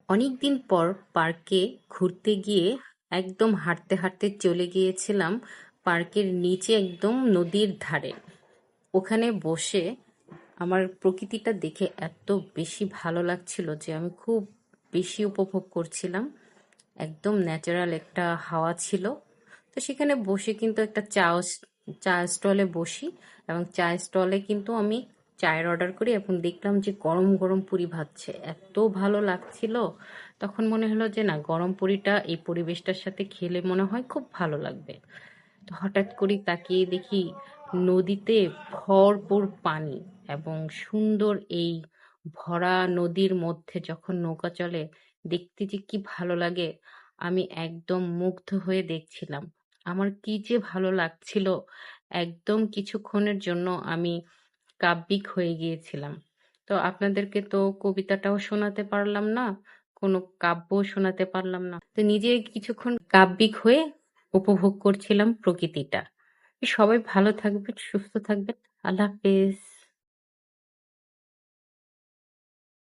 অনেকদিন পর পার্কে ঘুরতে গিয়ে একদম হাঁটতে হাঁটতে চলে গিয়েছিলাম পার্কের নিচে একদম নদীর ধারে। ওখানে বসে আমার প্রকৃতিটা দেখে এত বেশি ভালো লাগছিল যে আমি খুব বেশি উপভোগ করছিলাম। একদম ন্যাচারাল একটা হাওয়া ছিল। তো সেখানে বসে কিন্তু একটা চা স্টলে বসি, এবং চা স্টলে কিন্তু আমি চায়ের অর্ডার করি এবং দেখলাম যে গরম গরম পুরি ভাজছে, এত ভালো লাগছিল। তখন মনে হলো যে না, গরম পুরিটা এই পরিবেশটার সাথে খেলে মনে হয় খুব ভালো লাগবে। তো হঠাৎ করে তাকিয়ে দেখি নদীতে ভরপুর পানি, এবং সুন্দর এই ভরা নদীর মধ্যে যখন নৌকা চলে, দেখতে যে কি ভালো লাগে। আমি একদম মুগ্ধ হয়ে দেখছিলাম, আমার কি যে ভালো লাগছিল। একদম কিছুক্ষণের জন্য আমি কাব্যিক হয়ে গিয়েছিলাম। তো আপনাদেরকে তো কবিতাটাও শোনাতে পারলাম না, কোনো কাব্যও শোনাতে পারলাম না, তো নিজে কিছুক্ষণ কাব্যিক হয়ে উপভোগ করছিলাম প্রকৃতিটা। সবাই ভালো থাকবেন, সুস্থ থাকবেন। আল্লাহ হাফেজ।